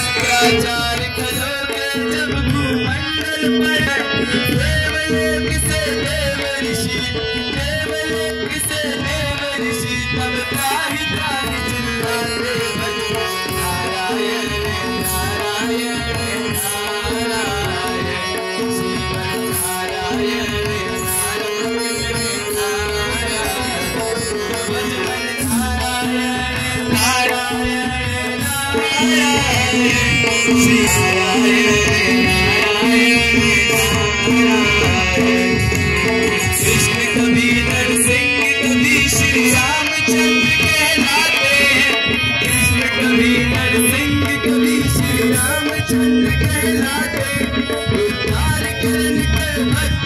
अत्याचार खलो के जब भूमंडल पर देवलोक से देव ऋषि तब त्राहि त्राहि चिल्लाते नारायण नारायण नारायण शिव नारायण कृष्ण कभी नरसिंह कभी श्री रामचंद्र कहलाते हैं। कृष्ण कभी नरसिंह कभी श्री रामचंद्र कहलाते। उद्धार करने के भक्त